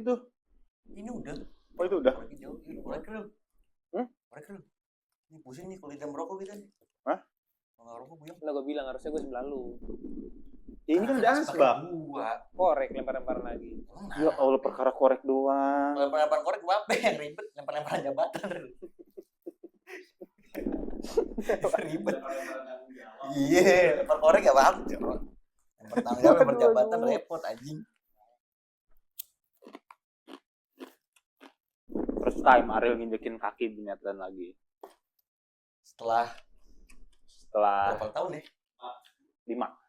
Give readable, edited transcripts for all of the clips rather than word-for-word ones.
itu. Ini udah. Oh itu udah. Korek jauh. Korek lu. Korek lu. Ini pusing nih kalau jam rokok kita nih. Hah? Kalau nggak rokok buyang. Udah gue bilang harusnya gue sebelah lu. Ya, ini kan udah asbak. Korek lempar-lempar lagi. Ya Allah, perkara korek doang. Lempar-lempar korek apa yang ribet? Lempar-lempar jabatan. Ribet. Iya, lempar korek ya bang. Lempar tanggung jawab, lempar jabatan repot anjing. First time Ariel nginjekin kaki di Netherlands lagi. Setelah berapa tahun ya? 5.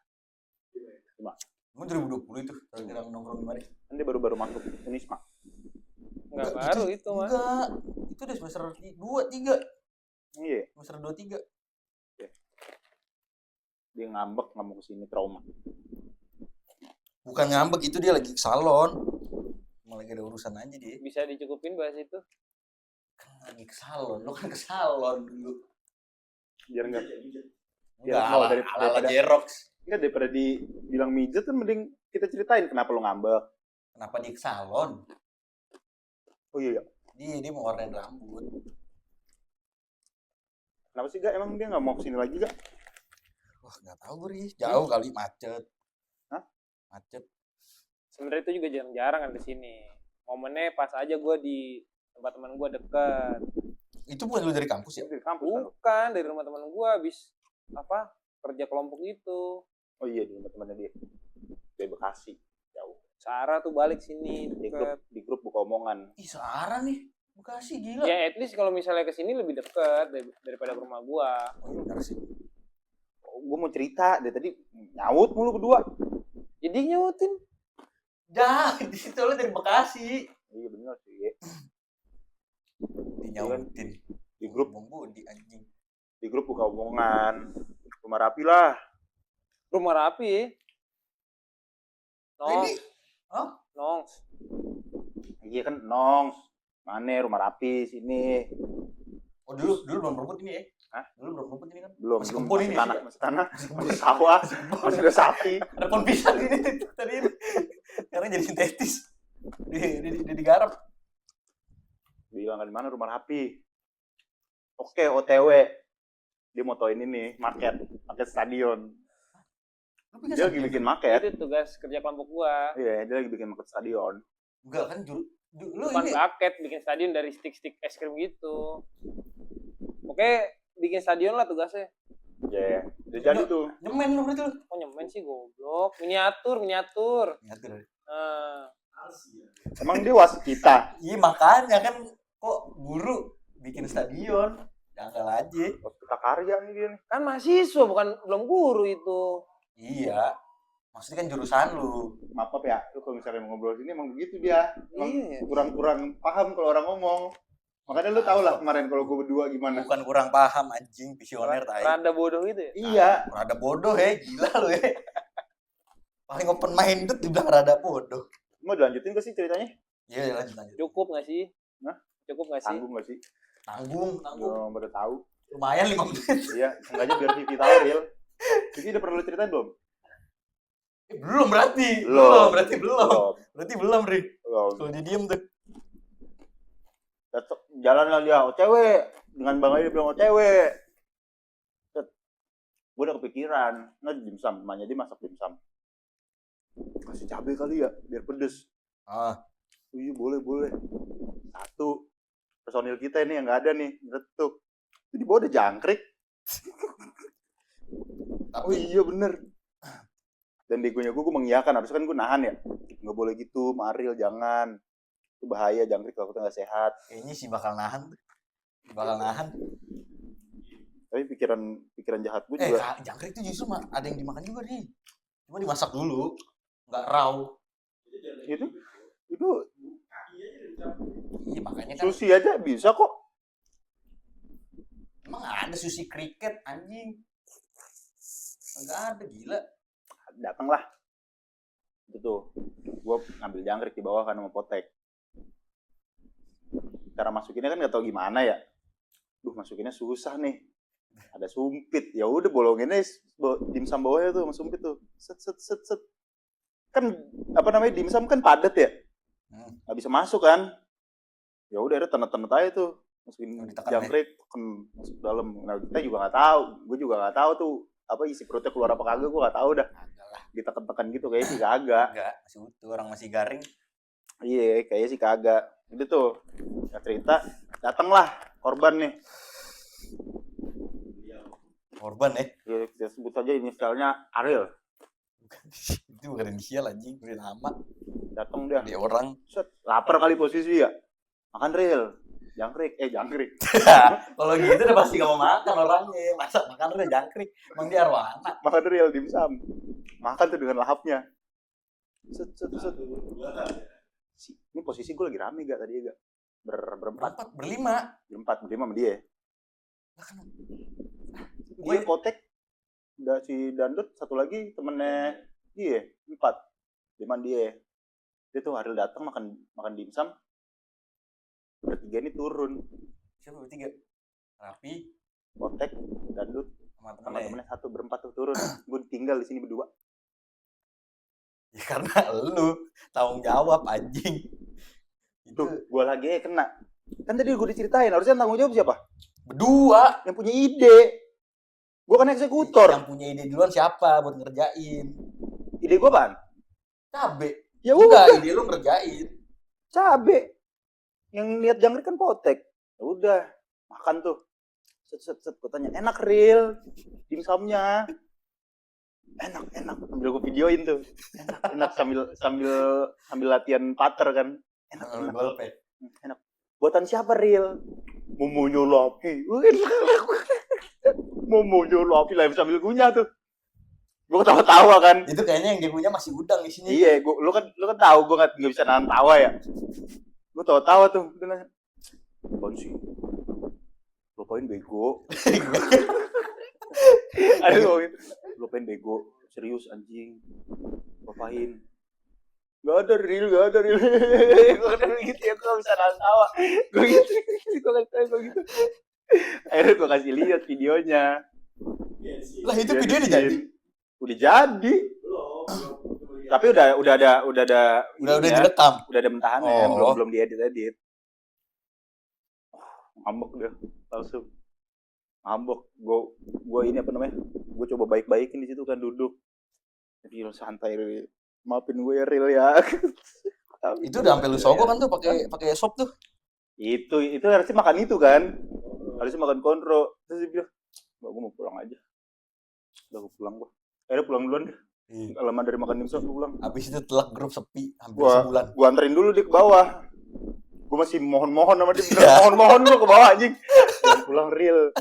Emang 2020 itu kira-kira nongkrong di mana? Kan dia baru masuk Unisma. Enggak baru itu mah. Enggak. Itu udah semester 2, 3. Iya. Semester 2, 3. Dia ngambek nggak mau kesini, trauma. Bukan ngambek, itu dia lagi ke salon. Malah lagi ada urusan aja dia. Bisa dicukupin bahas itu. Kan lagi ke salon, lo kan ke salon dulu. Biar nggak. Enggak, Biar ala Jerox. Enggak, daripada dibilang mijet kan mending kita ceritain kenapa lo ngambek. Kenapa dia ke salon? Oh iya. Dia mau warnain rambut. Kenapa sih gak? Emang dia nggak mau kesini lagi gak? Wah, nggak tahu gue, jauh kali macet. Hah? Macet. Sebenarnya itu juga jarang-jarang kan kesini. Momennya pas aja gue di tempat teman gue dekat. Itu bukan lu dari kampus ya? Dari kampus kan? Bukan, dari rumah teman gue habis kerja kelompok gitu. Oh iya, di rumah temannya dia. Dari Bekasi, jauh. Sarah tuh balik sini Di deket. grup buka omongan. Ih, Sarah nih. Bekasi gila. Ya at least kalau misalnya kesini lebih deket daripada ke rumah gue. Oh iya benar sih. Gue mau cerita, dari tadi nyaut mulu berdua. Jadi nyautin. Dah, di situ lu dari Bekasi. Iya bener sih. Dinyautin. Di grup Budi anjing. Di grup buka omongan. Rumah rapi lah. Rumah rapi. Nong. Ini? Hah? Nong. Iya kan Nongs. Mana rumah rapi sini. Oh dulu belum rumput ini ya? Hah? Dulu belum rumput ini kan? Belum. Masih kebun ini. Masih tanah. Masih sawah. Masih ada sapi. Ada pohon pisang ini tadi ini. Sekarang jadi sintetis. Digarap. Bilang di mana rumah rapi. Oke, OTW. Dia motoin ini market stadion. Dia lagi bikin market. Itu tugas kerja kelompok gua. Iya, dia lagi bikin market stadion. Enggak kan lu Bukan ini paket bikin stadion dari stick es krim gitu. Oke, bikin stadion lah tugasnya. Iya, udah jadi tuh. nyemen lu berarti lu. Oh nyemen sih goblok. Miniatur. Ngatur. Emang dia wasit kita. Iya makanya kan kok guru bikin stadion. Janggal aja. Kita karya nih dia nih. Kan mahasiswa belum guru itu. Iya. Maksudnya kan jurusan lu. Maaf ya, lu kalau misalnya mau ngobrol sini emang begitu dia. Emang Iya. kurang paham kalau orang ngomong. Makanya lu tau lah kemarin kalau gue berdua gimana. Bukan kurang paham anjing, visioner tai. Rada bodoh gitu ya. Iya. Rada bodoh gila lu ya. Paling open minded dibilang rada bodoh. Mau dilanjutin gak sih ceritanya? Iya lanjut. Cukup nggak sih? Hah? Cukup nggak sih? Tanggung gak sih? Tanggung. Belum pada tahu. Lumayan 5 menit. Iya, enggaknya biar Vivi tahu real. Vivi udah pernah lu ceritain belum? Belum berarti. Belum. Berarti belum, Ri. Belum. Kalau dia diem tuh. Jalan lah dia, OCW. Dengan bangga dia bilang OCW. Gue udah kepikiran. Nah, dimsum. Temannya dia masak dimsum. Kasih cabai kali ya, biar pedes. Iya, boleh. Satu. Personil kita ini yang gak ada nih. Retuk. Itu di bawah ada jangkrik. Oh iya bener. Dan begonya gue mengiyakan. Harusnya kan gue nahan ya. Gak boleh gitu, Maril jangan. Itu bahaya jangkrik kalau kita gak sehat. Kayaknya sih bakal nahan. Tapi pikiran jahat gue juga. Jangkrik itu justru ada yang dimakan juga nih. Cuma dimasak dulu. Nggak raw. Itu Iya makanya kan. sushi aja bisa kok. Emang ada sushi kriket anjing. Enggak ada gila. Datang lah. Itu tuh. Gue ngambil jangkrik di bawah kan sama potek. Cara masukinnya kan gak tau gimana ya. Masukinnya susah nih. Ada sumpit. Ya udah bolonginnya dimsum bawahnya tuh sama sumpit tuh. Set. Kan dimsum kan padat ya. nggak bisa masuk kan. Ya udah ada tenet-tenet aja tuh, masukin jangkrik masuk dalam. Nah kita juga nggak tahu, gue juga nggak tahu tuh apa isi perutnya keluar apa kagak, gue nggak tahu dah. Ditekan-tekan gitu kayaknya sih kagak. Masih utuh, orang masih garing. Iya kayaknya sih kagak. Itu tuh ya cerita, datanglah korban nih. Korban ya? Ya kita sebut saja inisialnya Ariel. Itu bukan inisial anjing, udah nama. Datang dia. Dia orang. Set, lapar kali posisi ya. Makan Ril. Jangkrik. Kalau gitu udah pasti gak mau makan orangnya. Masa makan Ril jangkrik? Emang dia arwana. Makan Ril dimsum. Makan tuh dengan lahapnya. Set. Ini posisi gue lagi rame gak tadi ya gak? Berempat. Berlima sama dia. Dia kotek. Udah si Dandut, satu lagi temennya dia. 4. 5 dia. Dia tuh Ariel datang makan dimsum. Bertiga ini turun. Siapa bertiga? Rapi, Kotek, Dandut, sama temennya 1 berempat tuh turun. Gue tinggal di sini berdua. Ya karena lu tanggung jawab anjing. Tuh, gue lagi kena. Kan tadi gue diceritain, harusnya tanggung jawab siapa? Berdua. Yang punya ide. Gue kan eksekutor. Yang punya ide duluan siapa buat ngerjain? Ide gue apaan? Cabe. Ya udah, ide lu ngerjain. Cabe. Yang lihat jangkrik kan potek. Ya udah, makan tuh. Set gue tanya, enak Ril dimsumnya. Enak. Sambil gue videoin tuh. Enak sambil latihan pater kan. Enak. Enak. Buatan siapa Ril? Momonyo Lopi. Momonyo Lopi lah sambil kunyah tuh. Gue ketawa-tawa kan. Itu kayaknya yang dia punya masih udang isinya. Iya, lu kan tahu gue nggak bisa nahan tawa ya. Gue tawa-tawa tuh. Dia nanya, apaan sih? Lupain bego. Ada gue gitu. Lupain bego. Serius anjing. Lupain. Gak ada Ril. Gue kan gitu ya, gue gak bisa nahan tawa. Gue gitu. Akhirnya gue kasih lihat videonya. Lah itu video udah jadi? Udah jadi. Tapi udah direkam. Udah ada mentahannya, belum diedit. Ngambek dia langsung. Ngambek. Gue ini apa namanya? Gue coba baik-baikin di situ kan duduk. Jadi santai Ril. Maafin gue ya Ril ya. Itu udah sampai lu sogok kan tuh pakai sop tuh. Itu harusnya makan itu kan. Harusnya makan konro. Terus dia bilang, "Mbak, gue mau pulang aja." Udah gue pulang gua. Akhirnya pulang duluan deh. Lama dari makan dimsum gue pulang. Habis itu telak grup sepi hampir sebulan. Gua anterin dulu dia ke bawah. Gue masih mohon-mohon sama dia. Mohon-mohon lu ke bawah anjing. Jangan pulang Ril,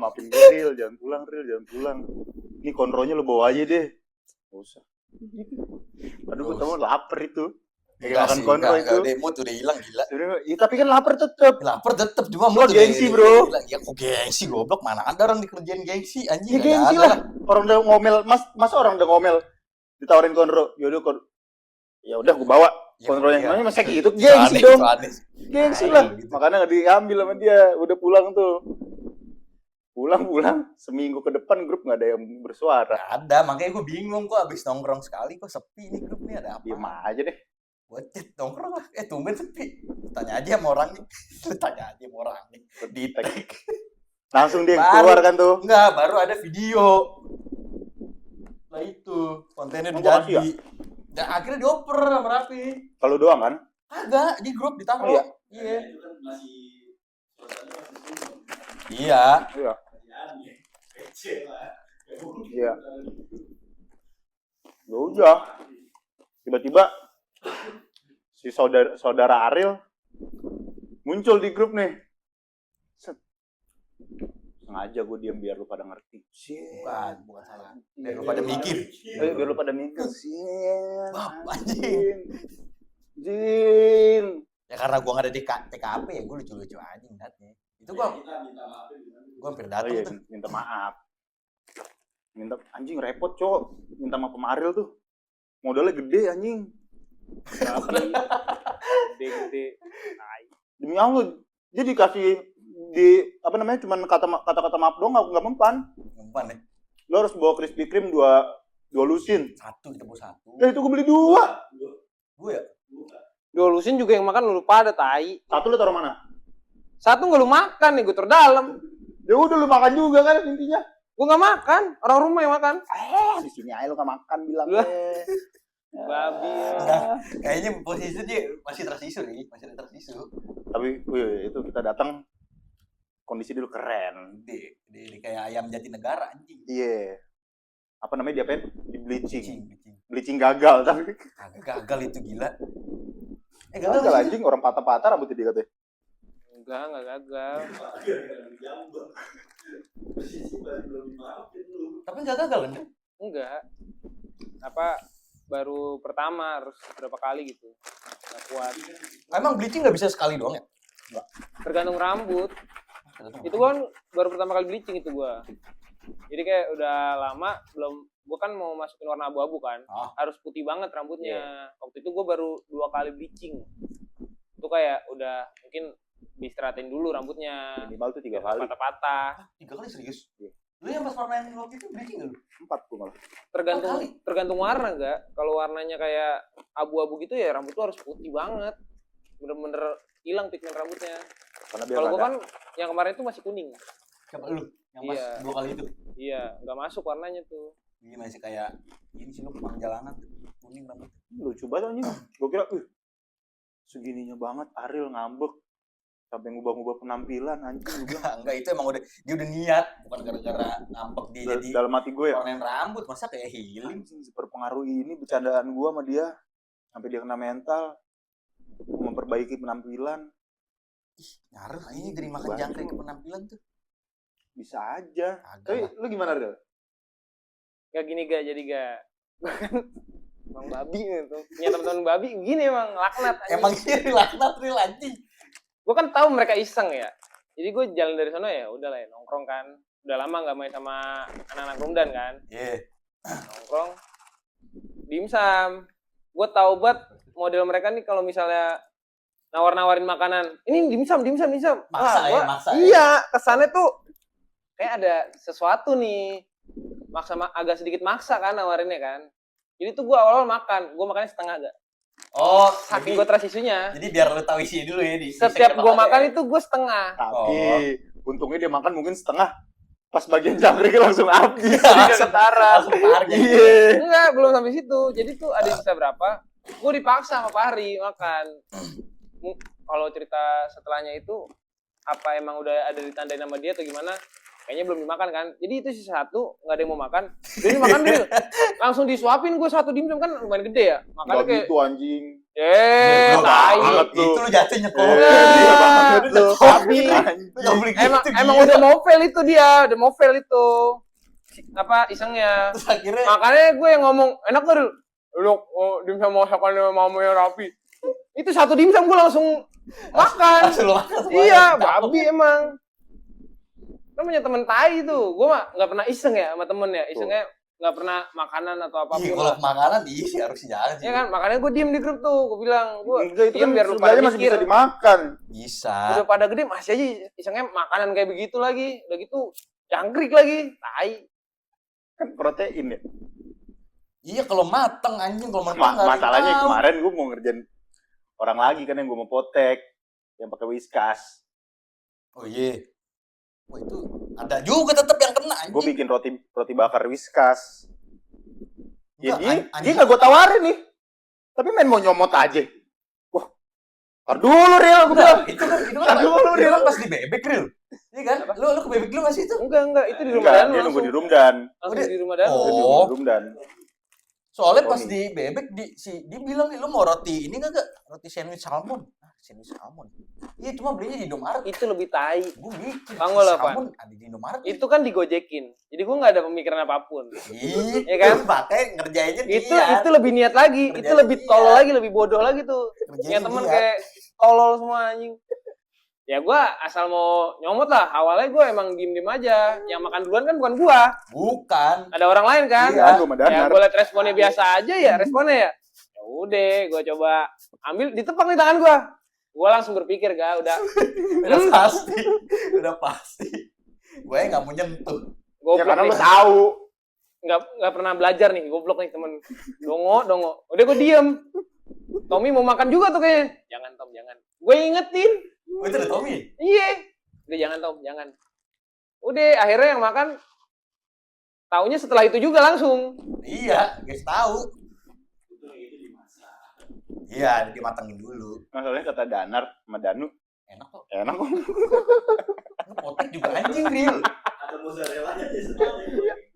maafin gue Ril, jangan pulang. Ini konronya lu bawa aja deh. Gak usah. Aduh gue tau lapar itu. Kayak makan konro itu. Mood udah hilang gila. Ya, tapi kan lapar tetep. Cuma mood gengsi bro. Ya kok gengsi goblok, mana ada orang dikerjain gengsi anjing. Ya gengsi lah. Orang udah ngomel, masa orang udah ngomel ditawarin konro. Ya udah gue bawa konronya. Namanya masa gitu. Gengsi dong. Gengsi lah. Makanya gak diambil sama dia. Udah pulang tuh. Pulang seminggu ke depan grup nggak ada yang bersuara. Gak ada, makanya gue bingung kok abis nongkrong sekali kok sepi nih grup nih, ada apa? Diam aja deh. Gue chat nongkrong lah, tumben sepi. Tanya aja sama orang nih. Di tag. Langsung dia keluar kan tuh? Enggak, baru ada video. Nah itu kontennya udah jadi. Dan akhirnya dioper sama Raffi. Kalau doang kan? Agak di grup ditaruh. Oh, iya. Iya. Iya. Ya udah. Tiba-tiba si saudara Ariel muncul di grup nih. Sengaja gue diam biar lu pada ngerti. Bukan salah. Biar lu pada mikir. Biar lu pada mikir. Anjing. Jin. Ya karena gua nggak ada di TKP ya, gue lucu-lucu aja ngeliatnya. Itu gua hampir datang tuh. Minta maaf. Anjing repot cowok. Minta maaf sama Ariel tuh. Modalnya gede anjing. Gede. Demi Allah, dia dikasih cuman kata-kata maaf doang nggak mempan. Mempan ya. Lo harus bawa Krispy Kreme 2 lusin. Kita bawa 1. Itu gue beli 2. Gue ya? Diolusin juga yang makan lu pada tai. Satu lu taruh mana? Satu nggak lu makan nih, gue taruh dalam. Ya udah lu makan juga kan intinya. Gue nggak makan, orang rumah yang makan. Di sini aja lu gak makan bilang Lah. deh. Babi ya. Nah, kayaknya posisi dia masih tersisu nih, masih tersisu. Tapi itu kita datang kondisi dulu keren. Di kayak ayam Jatinegara anjing. Iya. Apa namanya dia pengen di bleaching. Bleaching. Bleaching gagal tapi Kagak gagal itu gila. gagal anjing orang patah-patah rambutnya dia katanya. Enggak gagal. Tapi enggak gagal kan? Enggak. Apa baru pertama harus berapa kali gitu. Enggak kuat. Emang bleaching enggak bisa sekali doang ya? Tergantung rambut. Itu kan baru pertama kali bleaching itu gua. Jadi kayak udah lama belum, gua kan mau masukin warna abu-abu kan. Harus putih banget rambutnya. Waktu itu gua baru 2 kali bleaching. Itu kayak udah mungkin diistirahatin dulu rambutnya. Minimal tuh 3 kali. Patah-patah. 3 kali serius? Lu yang pas warnain waktu itu bleaching enggak lu? 4 gua malah. Tergantung warna enggak. Kalau warnanya kayak abu-abu gitu ya rambut tuh harus putih banget. Bener-bener hilang pigmen rambutnya. Karena biar Kalau gua ada. kan yang kemarin itu masih kuning. Siapa lu? Yang pas Iya. 2 kali itu? Iya, nggak masuk warnanya tuh. Ini masih kayak ini sih lu kemang jalanan kuning rambut. Lucu banget anjing. Gua kira segininya banget Ariel ngambek sampai ngubah-ngubah penampilan anjing juga. Enggak, itu emang udah dia udah niat, bukan gara-gara ngambek dia jadi Dalam hati gue ya. warnain rambut, masa kayak healing. Anjing berpengaruh ini bercandaan gua sama dia sampai dia kena mental memperbaiki penampilan. Ngaruh ini dari makan jangkrik ke penampilan tuh. Bisa aja. Agak Tapi lah. lu gimana Ariel? Gak gini gak jadi gak. Emang babi gitu. Punya teman-teman babi gini emang laknat. Emang ini laknat real anjing. Gue kan tahu mereka iseng ya. Jadi gue jalan dari sana ya udah lah ya, nongkrong kan. Udah lama nggak main sama anak-anak Rumdan kan. Iya. Nongkrong. Dimsum. Gue tahu banget model mereka nih kalau misalnya nawar-nawarin makanan. Ini dimsum. Maksa ya, gua- maksa ya. Iya, kesannya tuh kayak ada sesuatu nih. Agak sedikit maksa kan nawarinnya kan. Jadi tuh gue awal makan. Gue makannya setengah gak. Oh, Saking gue transisinya. jadi biar lu tahu isi dulu ya di Setiap gue makan itu gue setengah. Tapi untungnya dia makan mungkin setengah. Pas bagian jangkriknya langsung habis. Jadi ketara. langsung target. Iya. Enggak, belum sampai situ. Jadi tuh ada sisa berapa? Gue dipaksa sama Pak Hari makan. Kalau cerita setelahnya itu apa emang udah ada ditandain sama dia atau gimana? Kayaknya belum dimakan kan. Jadi itu sisa satu, nggak ada yang mau makan. Jadi makan dulu. Langsung disuapin gue satu dimsum kan lumayan gede ya. Makannya Gak kayak gitu anjing. tai. banget lu. Itu lu jatuh nyekop. Iya banget lu. Tapi Anjing. emang udah novel itu dia, udah novel itu. Apa isengnya. Terus akhirnya Makanya gue yang ngomong, enak gak lu dimsum masakannya mamanya Rapi. Itu satu dimsum gue langsung makan. langsung lu makan semua. Iya, babi emang. Kan punya temen tai tuh. Gue mah gak pernah iseng ya sama temen ya. Isengnya gak pernah makanan atau Iya, apapun kalau lah. makanan sih harus jangan sih. Ya kan, makanya gue diem di grup tuh. Gue bilang, Enggak, itu diem kan biar lu pada sebenarnya masih mikir. bisa dimakan. Bisa. Udah pada gede masih aja isengnya makanan kayak begitu lagi. Udah gitu jangkrik lagi. Tai. Kan protein ya. Iya kalau mateng anjing, kalau mentah nggak ada yang Masalahnya tahu. kemarin gue mau ngerjain orang lagi kan yang gue mau potek. Yang pakai Whiskas. Oh iya. Wah itu ada juga tetap yang kena anjing. Gue bikin roti bakar Whiskas. Ya Enggak, dia nggak gue tawarin nih. Tapi main mau nyomot aja. Wah, tar dulu Ril, gue bilang. itu kan Aduh, itu Ril. kan pas di bebek Ril. Iya kan? Lu ke bebek lu masih itu? Enggak. Itu di rumah Enggak, Dan dia nunggu langsung. di Rumdan. Langsung di rumah Dan. Oh. Dia nunggu di Rumdan. Soalnya pas Tony. di bebek dia bilang nih lu mau roti ini kagak? Roti sandwich salmon. Sandwich salmon. Iya cuma belinya di Indomaret. Itu lebih tai. Gue bikin. Tahu nggak lo, Pak? Salmon ada di Indomaret. Itu kan digojekin. Jadi gue nggak ada pemikiran apapun. Iya Iya kan? Makanya ngerjainnya Itu lebih niat lagi. Itu Kerjaan lebih dia. tolol lagi, lebih bodoh lagi tuh. Punya temen kayak tolol semua anjing. Ya gue asal mau nyomot lah. Awalnya gue emang diem-diem aja. Yang makan duluan kan bukan gue. Bukan. Ada orang lain kan. Iya. Kan gue sama Ya Danar. gue liat responnya biasa aja ya. Responnya ya. Ya udah, gue coba ambil, ditepak nih tangan gue. Gue langsung berpikir udah Udah pasti. Udah pasti. Gue nggak mau nyentuh. Ya goblok karena nih. lu tahu. Nggak pernah belajar nih, goblok nih temen. Dongo. Udah gue diem. Tommy mau makan juga tuh kayaknya. Jangan Tom, jangan. Gue ingetin. Oh, itu ada Tommy? Iya. Udah jangan Tom, jangan. Udah akhirnya yang makan taunya setelah itu juga langsung. Iya, guys tahu. Iya, dimatangin dulu. Masalahnya kata Danar sama Danu, Enak kok. enak kok. Potek juga anjing, Ril. Ada mozzarella-nya di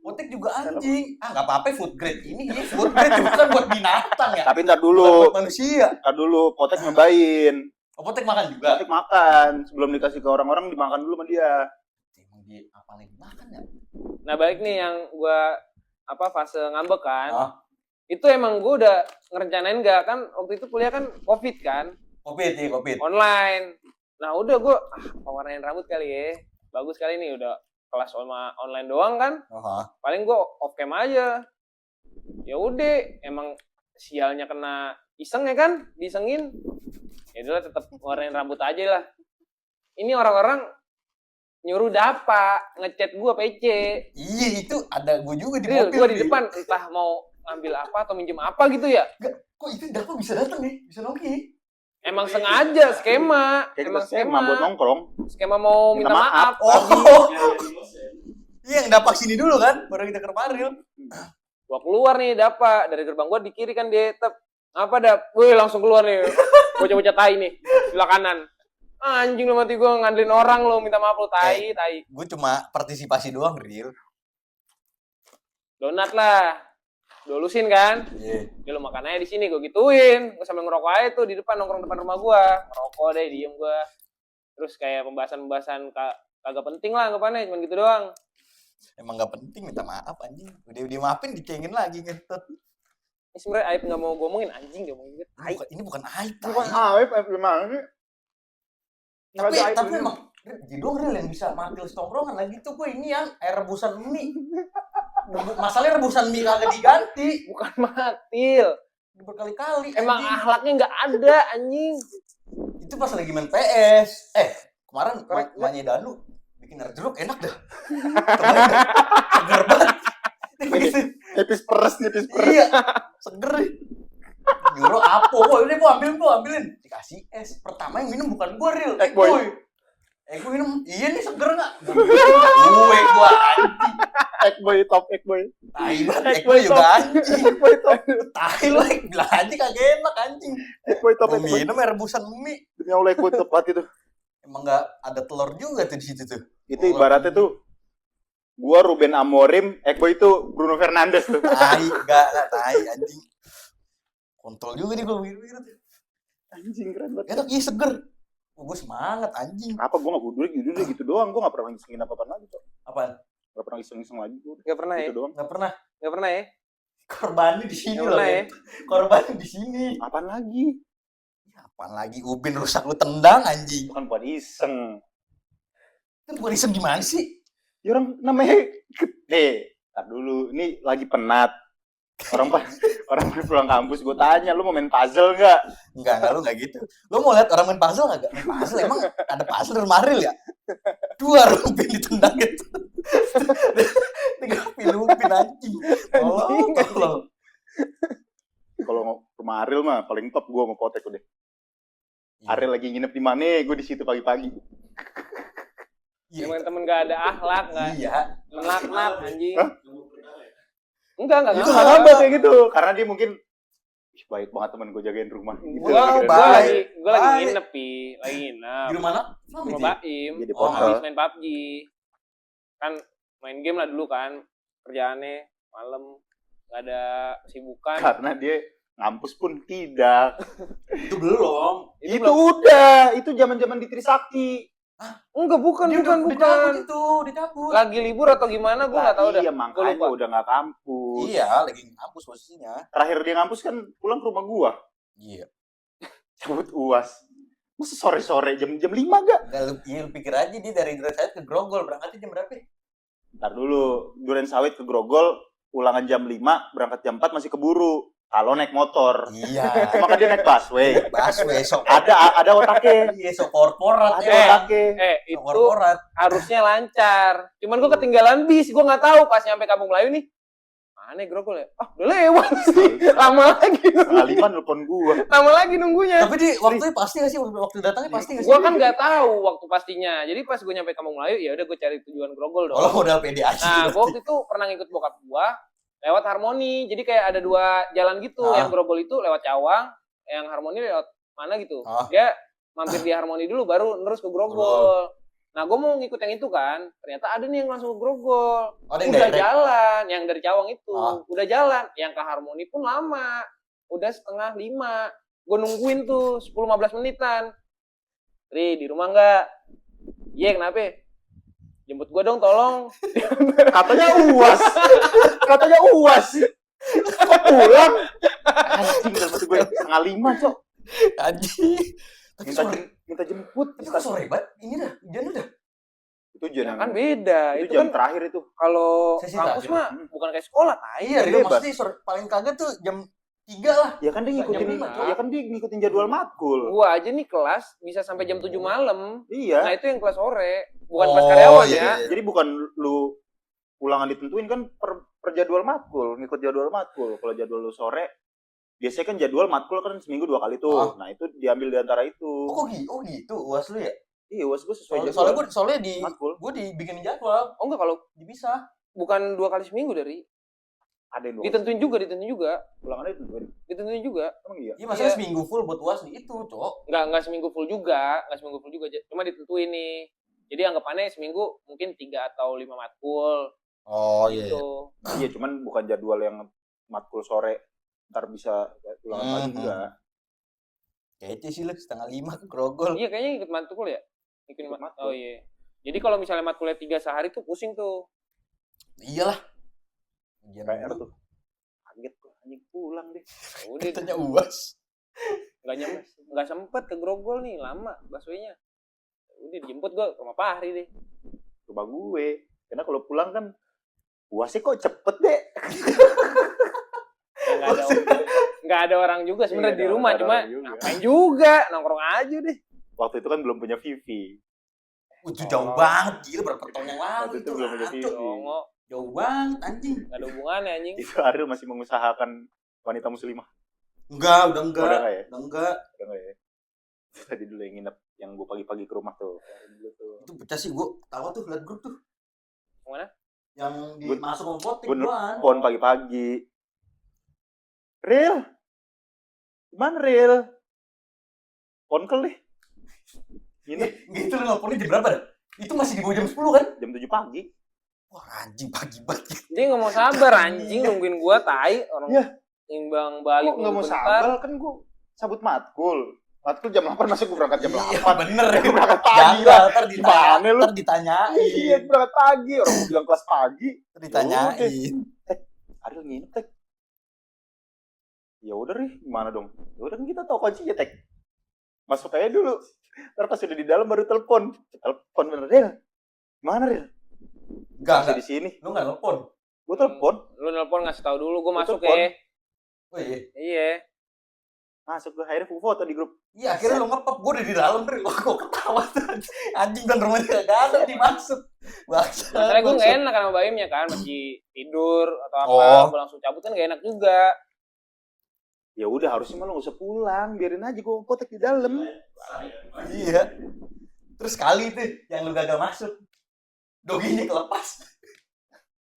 Potek juga anjing. Ah, nggak apa-apa food grade. Ini food grade bukan buat binatang ya. Tapi ntar Bukan dulu, buat manusia. Potek nyobain. Oh, Potek makan juga. Potek makan, sebelum dikasih ke orang-orang dimakan dulu sama dia. Emang dia apa lagi makan ya? Nah balik nih yang gue fase ngambek kan. Ah. Itu emang gue udah ngerencanain gak kan waktu itu kuliah kan COVID kan. Covid. Online. Nah udah gue warnain rambut kali ya. Bagus kali nih udah kelas online doang kan. Paling gue off cam aja. Ya udah emang sialnya kena iseng ya kan, disengin. Ya udah tetap warnain rambut aja lah. Ini orang-orang nyuruh Dapa ngechat gue PC. Iya, itu ada gue juga di Real, mobil. gue di depan entah mau ngambil apa atau minjem apa gitu ya. Kok itu Dapa bisa datang nih? Bisa nongki? Emang sengaja skema. Kayak Emang kita skema buat nongkrong. Skema mau minta maaf. Oh, iya yang Dapa sini dulu kan, baru kita ke Maril. Gua keluar nih Dapa dari gerbang gua di kiri kan dia apa Dap? Wih langsung keluar nih. Bocah-bocah tai nih sebelah kanan. Anjing lu mati gua ngandelin orang lo minta maaf lo tai. Gue cuma partisipasi doang, Ril. Donat lah. Dolusin kan? Iya. Dia lu makan aja di sini gua gituin. Gua sambil ngerokok aja tuh di depan nongkrong depan rumah gua. Ngerokok deh diem gua. Terus kayak pembahasan kagak penting lah anggapannya cuma gitu doang. Emang gak penting minta maaf anjing. Udah maafin dicengin lagi ngentot. Ini sebenarnya Aib nggak mau ngomongin anjing dia ngomongin gitu. Ini bukan aib. Bukan aib gimana sih? Tapi emang Jidong Ril yang bisa matil setongkrongan lagi tuh gue ini yang air rebusan mie. Masalahnya rebusan mie kagak diganti. Bukan matil. Berkali-kali. Emang anjing. akhlaknya nggak ada anjing. Itu pas lagi main PS. Kemarin mainnya Danu bikin air jeruk enak dah. Seger banget. Nipis peres. Iya, seger. Nyuruh Apo, ini ambilin. Dikasih es. Pertama yang minum bukan gua, Ril. Boy. Gue minum. Iya nih seger enggak? Gua anjing. Boy top boy. Tai banget. Boy juga anjing. Boy top. Tai lo, bilang aja kagak enak anjing. Boy top. Gua minum air rebusan mie. Demi Allah boy top banget itu. Emang enggak ada telur juga tuh di situ tuh. Itu ibaratnya tuh gua Ruben Amorim, Boy itu Bruno Fernandes tuh. Tai, enggak tai anjing. Kontol juga nih gua mikir tuh. Anjing keren banget. Enak iya seger. Gue semangat anjing. Apa gua enggak dulu gitu doang, gua enggak pernah ngisengin apa-apaan lagi, Cok. Apaan? Enggak pernah iseng-iseng lagi gua. Nggak pernah ya? Gitu doang. Enggak pernah. Nggak pernah ya? Korbannya di sini Nggak loh. pernah ya? Korbannya di sini. Apaan lagi? Apaan lagi Ubin rusak lu tendang anjing. Bukan buat iseng. Itu bukan iseng gimana sih? Ya orang namanya tar dulu. Ini lagi penat. Orang pulang kampus gue tanya, lu mau main puzzle nggak? Enggak, lu nggak gitu. Lu mau lihat orang main puzzle nggak? Main puzzle emang ada puzzle di Maril ya? 2 Ubin ditendang gitu. 3 Ubin anjing. Tolong. Kalau rumah Ariel mah paling top gue mau Potek udah. Ariel lagi nginep di mana? Gue di situ pagi-pagi. Emang temen gak ada akhlak, nggak Iya. melaknat anjing. Hah? Enggak Itu nggak nambah kayak gitu, karena dia mungkin baik banget temen gue jagain rumah. Gitu. Wah, Kira-kira. Gue lagi nginep, lagi nginep. Di rumah mana? Di rumah Baim. Jadi Oh, ponsel. Habis main PUBG. Kan main game lah dulu kan. Kerjaannya malam nggak ada kesibukan. Karena dia ngampus pun tidak. Itu belum. Itu udah, itu zaman-zaman di Trisakti. Enggak, bukan. Dicabut. Lagi libur atau gimana gue nggak tahu dah. Iya, makanya Gua lupa. udah nggak kampus. Iya, lagi ngampus posisinya. Terakhir dia ngampus kan pulang ke rumah gua. Iya. Cabut UAS. Masa sore-sore jam 5 gak? Lu pikir aja dia dari Durensawit ke Grogol berangkatnya jam berapa? Ntar dulu, Durensawit ke Grogol, ulangan jam 5, berangkat jam 4 masih keburu. Kalau naik motor. Iya. Maka dia naik busway. Busway sok. Ada otaknya. Iya, sok korporat Ada ya. otaknya. Itu Korporat. harusnya lancar. Cuman gue ketinggalan bis, gue nggak tahu pas nyampe Kampung Melayu nih. Mana grogol ya? Udah lewat sih. Lama lagi. Setengah 5 nelpon gua. Lama lagi nunggunya. Tapi di waktunya pasti nggak sih? Waktu datangnya pasti nggak sih? Gua kan nggak tahu waktu pastinya. Jadi pas gue nyampe Kampung Melayu, ya udah gue cari tujuan grogol dong. Kalau modal pede aja. Nah, gue waktu itu pernah ngikut bokap gua lewat Harmoni. Jadi kayak ada 2 jalan gitu. Yang grogol itu lewat Cawang, yang Harmoni lewat mana gitu. Dia mampir di Harmoni dulu baru terus ke grogol. Nah, gue mau ngikut yang itu kan. Ternyata ada nih yang langsung ke grogol. Udah jalan, yang dari Cawang itu. Udah jalan. Yang ke Harmoni pun lama. Udah 4:30. Gue nungguin tuh 10-15 menitan. Ri, di rumah nggak? Iya, kenapa? Jemput gue dong, tolong. Katanya UAS. Katanya UAS. Kok pulang? Anjing, dalam hati gue 4:30, Cok. Anjing. Minta jemput. Itu kan sore banget. Ini dah, hujan udah. Itu jam kan beda. Itu Itu jam kan terakhir itu. kalau Sesi kampus terakhir. mah bukan kayak sekolah, Iya, dia maksudnya sore paling kagak tuh jam 3 lah. Ya kan dia ngikutin Jam 5. ya kan dia ngikutin jadwal matkul. Gua aja nih kelas bisa sampai jam 7 malam. Iya. Nah, itu yang kelas sore. Bukan kelas karyawan iya, ya. iya. Jadi bukan lu ulangan ditentuin kan per jadwal matkul, ngikut jadwal matkul. Kalau jadwal lu sore, biasanya kan jadwal matkul kan seminggu 2 kali tuh. Nah, itu diambil di antara itu. Oh gitu, UAS lu ya? Iya, UAS gue sesuai jadwal. Soalnya di matkul. gue dibikin jadwal. Oh enggak, kalau Bisa. bukan 2 kali seminggu dari. Ada yang Ditentuin juga. ulangannya ditentuin. Ditentuin juga. Emang iya? Iya, maksudnya seminggu full buat UAS itu, Cok. Enggak seminggu full juga, cuma ditentuin nih. Jadi anggapannya seminggu mungkin 3 atau 5 matkul. Oh gitu. Iya, cuman bukan jadwal yang matkul sore ntar bisa ulangan lagi enggak. Kayaknya sih lu 4:30 ke grogol. Iya, kayaknya ikut matkul ya. Ikut Ikut matkul. matkul. Oh iya. Jadi kalau misalnya matkulnya 3 sehari tuh pusing tuh. Iyalah. PR tuh. Kaget tuh, anjing pulang deh. Udah Tanya UAS. enggak sempet ke grogol nih, lama busway-nya. Udah dijemput gua ke rumah Fahri deh. Rumah gue. Karena kalau pulang kan UASnya kok cepet deh. Enggak ada orang juga sebenarnya Iya, di rumah, ada cuma orang juga. ngapain juga, nongkrong aja deh. Waktu itu kan belum punya Vivi. Itu jauh banget, gila berapa tahun yang lalu Waktu itu belum ada Ratu. TV. Songo, Jauh banget anjing. enggak ada hubungannya anjing. Itu Ariel masih mengusahakan wanita muslimah. Enggak, udah enggak. Udah enggak ya? Udah enggak. Udah enggak ya? Tadi dulu yang nginep, yang gue pagi-pagi ke rumah tuh. Itu pecah sih gua tahu tuh liat grup tuh. Mana? Yang Gua- masuk ngevoting Gue gua. nelfon pagi-pagi. Ril? Gimana Ril? Konkel deh. Nginep Gitu lu nelfonnya jam berapa dah? Itu masih di bawah jam 10 kan? jam 7 pagi. Wah, anjing pagi banget. Dia enggak mau sabar anjing nungguin gua tai orang Iya. timbang balik Kok nggak mau bentar. sabar? Kan gue sabut matkul. Matkul jam 8 masuk gue berangkat jam 8. Iya, bener. Gue berangkat pagi lah. Ntar Gimana lu? Ntar ditanyain. Iya, berangkat pagi. Orang mau bilang kelas pagi. Ntar ditanyain. Ariel nginep, Tek. Ya udah Rih, gimana dong? Ya udah kan kita tahu kuncinya, Tek. Masuk aja dulu. Ntar pas udah di dalam baru telepon. Telepon bener, Ril. Gimana, Ril? Enggak. Masih di sini. Lu enggak nelpon? Gue telepon. Lu nelpon ngasih tahu dulu gua masuk telepon. ya. Oh iya. Iya. Masuk gue akhirnya foto di grup. Iya, akhirnya lu ngepop, gua udah di dalam, Rin. Wah, gua ketawa tuh. Anjing dan rumahnya gak ada dimasuk. Bangsa. Masalahnya gue gak enak sama Baimnya kan, masih tidur atau apa, gue langsung cabut kan gak enak juga. Ya udah harusnya malah nggak usah pulang, biarin aja gue potek di dalam. Iya. Terus kali tuh yang lu gagal masuk. Doginya kelepas.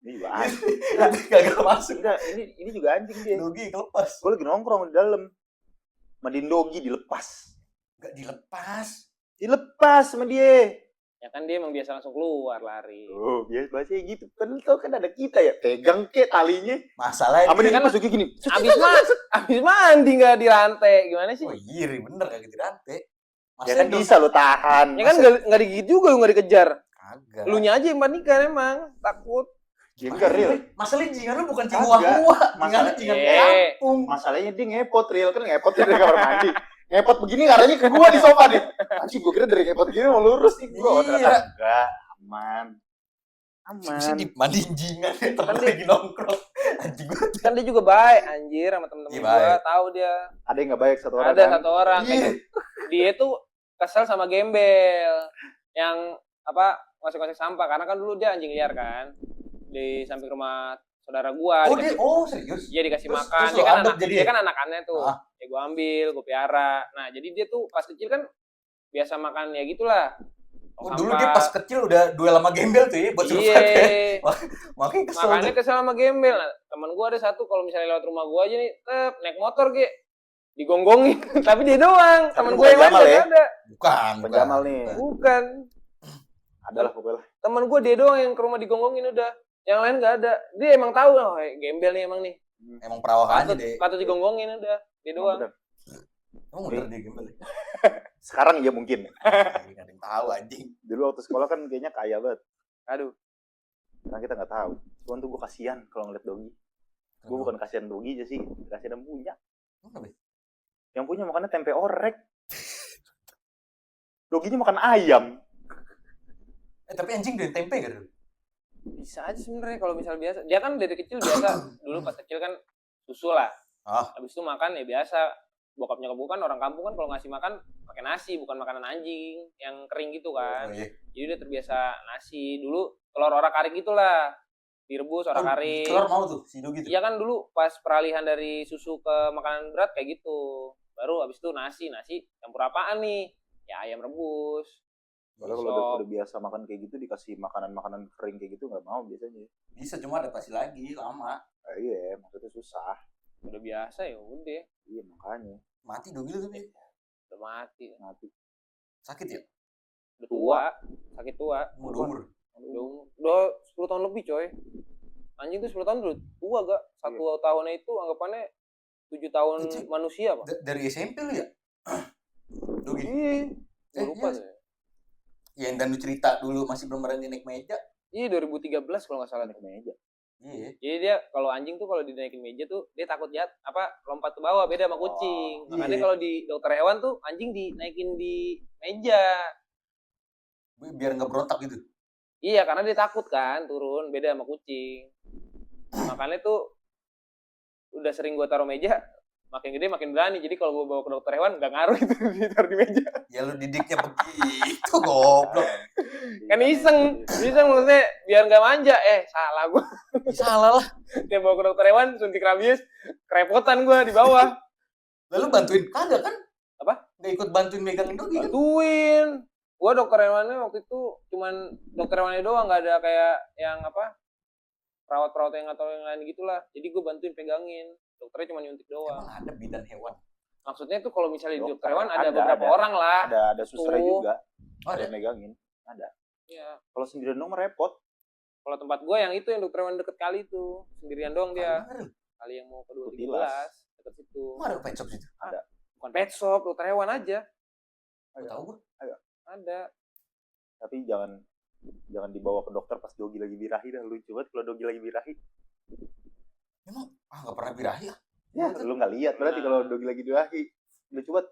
Ini juga anjing. Gagal masuk. Enggak, ini juga anjing dia. Dogi kelepas. Gue lagi nongkrong di dalam. Mandiin dogi dilepas. Enggak dilepas. Dilepas sama dia. Ya kan dia emang biasa langsung keluar lari. Oh, biasa bahasanya gitu. Kan tau kan ada kita ya, pegang ke talinya. Masalahnya Sama dia kan pas gini. Abis mandi gak di rantai, gimana sih? oh iri bener kagak dirantai. Ya kan bisa lo tahan. Ya kan gak digigit juga, lu gak dikejar. Kagak. Lu nya aja yang panikan emang, takut. Ya enggak real. Masalahnya jingan lu bukan Kagak. Chihuahua. Masalah- Jingan Eh. kampung. Masalahnya dia ngepot real kan ngepot dari kamar mandi. Ngepot begini arahnya ke gua di sofa nih. Anjing gua kira dari ngepot gini mau lurus nih gua. Iya. Ternyata enggak, aman. Bisa Aman. dimandiin jingan ya, temen lagi nongkrong. Anjing gua. Kan dia juga baik, anjir, sama temen-temen Iya, gua. baik. Tahu dia. Ada yang enggak baik satu orang. Ada kan? satu orang. Iya. Dia tuh kesel sama gembel. Yang, ngosek-ngosek sampah. Karena kan dulu dia anjing liar kan. Di samping rumah saudara gua. Oh dia, serius? Iya dikasih Terus- makan. terus lo adop jadi Dia ya? kan anak-anaknya tuh. Ya gua ambil, gua piara. Nah jadi dia tuh pas kecil kan biasa makan ya gitulah. Oh, dulu dia pas kecil udah duel sama gembel tuh ya buat survive. Iya. Makanya kesel Makanya tuh. kesel sama gembel. Nah, temen gue ada satu kalau misalnya lewat rumah gue aja nih, naik motor digonggongin. Tapi dia doang. Temen gue yang lain Jamal ya? gak ada. Bukan. Penjamal nih. Bukan. Adalah pokoknya. Temen gue dia doang yang ke rumah digonggongin udah. Yang lain gak ada. Dia emang tahu, oh gembel nih emang nih. Emang perawakannya deh. Patut digonggongin udah. Dia doang. Emang bener dia gembel. Sekarang iya mungkin. Gak ada yang tahu anjing. Dulu waktu sekolah kan kayaknya kaya banget. Aduh. Sekarang kita nggak tahu. Cuman tuh gue kasihan kalau ngeliat Dogi. Gue bukan kasihan Dogi aja sih, kasihan yang punya. Yang punya makannya tempe orek. Doginya makan ayam. Tapi anjing doyan tempe gak? Bisa aja sebenarnya kalau misal biasa. Dia kan dari kecil biasa. Dulu pas kecil kan susu lah. Habis itu makan ya biasa. Bokap nyokap gue kan orang kampung kan kalau ngasih makan pakai nasi, bukan makanan anjing yang kering gitu kan. Oh, iya. Jadi dia terbiasa nasi. Dulu telur orak-arik gitulah. Direbus orak-arik. Telur mau tuh si Dogi tuh. Iya kan dulu pas peralihan dari susu ke makanan berat kayak gitu. Baru habis itu nasi campur apaan nih? Ya ayam rebus. Soalnya kalau udah biasa makan kayak gitu dikasih makanan-makanan kering kayak gitu nggak mau biasanya. Bisa cuma adaptasi lagi lama. Iya, maksudnya susah. Udah biasa ya udah. Iya makanya. Mati Dogi tuh tapi. Udah mati. Sakit ya? Udah tua. Sakit tua. Udah umur. Udah 10 tahun lebih coy. Anjing tuh 10 tahun udah tua gak? 1 tahunnya itu anggapannya 7 tahun manusia pak. Dari SMP lu ya? Dogi? Iya. Gue lupa iya. deh. Yang dan lu cerita dulu masih belum berani naik meja. Iya 2013 kalau gak salah. Naik meja. Iya. Jadi dia kalau anjing tuh kalau dinaikin meja tuh dia takut lompat ke bawah, beda sama kucing. Makanya kalau di dokter hewan tuh anjing dinaikin di meja. Biar nggak berontak gitu. Iya, karena dia takut kan turun, beda sama kucing. Makanya tuh udah sering gua taruh meja, makin gede makin berani. Jadi kalau gua bawa ke dokter hewan nggak ngaruh gitu ditaruh di meja. Ya lu didiknya begitu goblok. Kan iseng maksudnya biar nggak manja. Salah gua. Salah lah. Dia bawa ke dokter hewan suntik rabies, kerepotan gua di bawah. Lalu bantuin kagak kan? Apa? Nggak ikut bantuin megangin Dogi kan? Bantuin. Gua dokter hewannya waktu itu cuman dokter hewannya doang, nggak ada kayak yang apa perawat-perawat yang atau yang lain gitulah. Jadi gua bantuin pegangin. Dokternya cuma nyuntik doang. Emang ada bidan hewan? Maksudnya tuh kalau misalnya di dokter Dokter, hewan ada beberapa orang lah. Ada suster juga. Ada Ada megangin. Ada. Iya. Kalau sendirian dong repot. Kalau tempat gua yang itu yang dokter hewan deket kali tuh sendirian doang dia. Ada. Kali yang mau ke 213 deket situ. Emang ada pet shop situ? Bukan pet shop, dokter hewan aja. Gak tahu gua. Ada. Tapi jangan dibawa ke dokter pas Dogi lagi birahi dah. Lucu banget kalau Dogi lagi birahi. Emang nggak pernah birahi ya? Ya, lu nggak lihat berarti kalau Dogi lagi birahi. Lucu banget.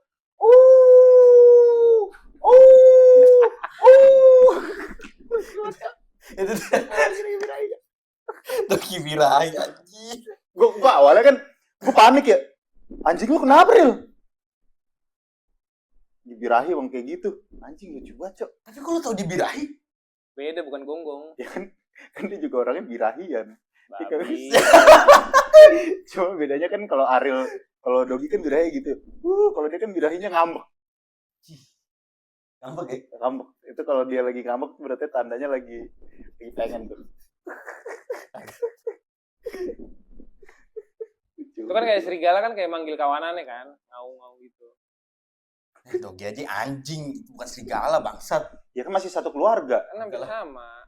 Itu Dogi birahi anjing. Gua awalnya kan gua panik ya. Anjing lu kenapa, Ril? Dibirahi bang kayak gitu. Anjing lucu banget, Cok. Tapi kalau tau dibirahi, Beda bukan gonggong. Ya kan dia juga orangnya birahian. Babi. Cuma bedanya kan kalau Dogi kan birahi gitu. Kalau dia kan birahinya ngambek. ngambek ya? Ngambek. Itu kalau dia lagi ngambek berarti tandanya lagi pengen tuh. Itu kan kayak serigala kan kayak manggil kawanannya kan, ngau-ngau gitu. Dogi aja anjing, bukan serigala bangsat. Ya kan masih satu keluarga. Kan hampir sama.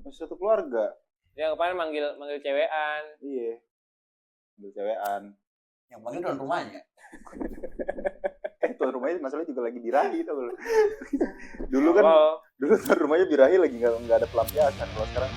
Masih satu keluarga. Dia kemarin manggil cewekan. Iya. Ambil cewekan. Yang panggil tuan rumahnya. Tuan rumahnya masalahnya juga lagi birahi tau lu. Dulu kan tuan rumahnya birahi lagi nggak ada pelampiasan. Kalau sekarang